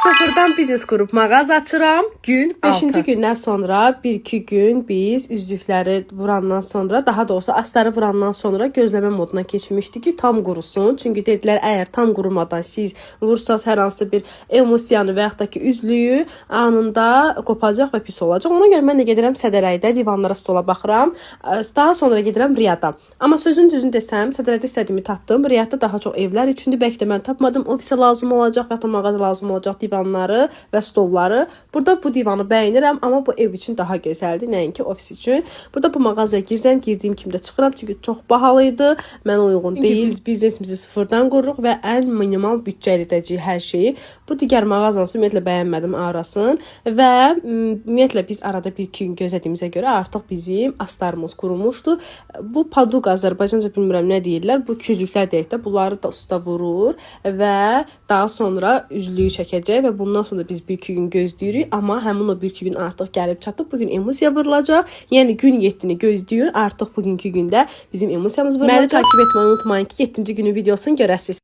Sıfırdan biznes qurub mağaza açıram. Gün 5-ci gündən sonra 1-2 gün biz üzlükləri vurandan sonra, daha doğrusu astarı vurandan sonra gözləmə moduna keçmişdik ki, tam qurusun. Çünki dedilər, əgər tam qurumadan siz vursanız hər hansı bir emosiyanı və yaxud da ki üzlüyü anında qopacaq və pis olacaq. Ona görə mən də gedirəm sədərəkdə divanlara, stola baxıram. Daha sonra gedirəm Riyada. Amma sözün düzünü desəm, sədərəkdə istədiyimi tapdım. Riyadda daha çox evlər üçündür. Bəlkə də mən tapmadım. Ofisə lazım olacaq və ya mağaza lazım olacaq divanları və stolları. Burada bu divanı bəyənirəm, amma bu ev üçün daha gözəldir, nəinki ofis üçün. Burada bu mağazaya girirəm, girdiyim kimi də çıxıram, çünki çox bahalı idi, mənə uyğun deyil. Biz biznesimizi sıfırdan qururuq və ən minimal büdcə edəcəyik hər şeyi. Bu digər mağazanı ümumiyyətlə bəyənmədim arasın və ümumiyyətlə biz arada 1-2 gün gözlədiyimizə görə artıq bizim astarımız qurulmuşdu. Bu paduq Azərbaycanca bilmirəm nə deyirlər, bu kücüklər deyək də, bunları da usta vurur və daha sonra üzlüyü çəkəcək və bundan sonra biz 1-2 gün gözləyirik, amma həmin o 1-2 gün artıq gəlib çatıb. Bugün emosiya vurulacaq. Yəni gün 7-ni gözləyin. Artıq bugünkü gündə bizim emosiyamız vurulacaq. Məni takip etməyi unutmayın ki, 7-ci günün videosunu görəsiniz.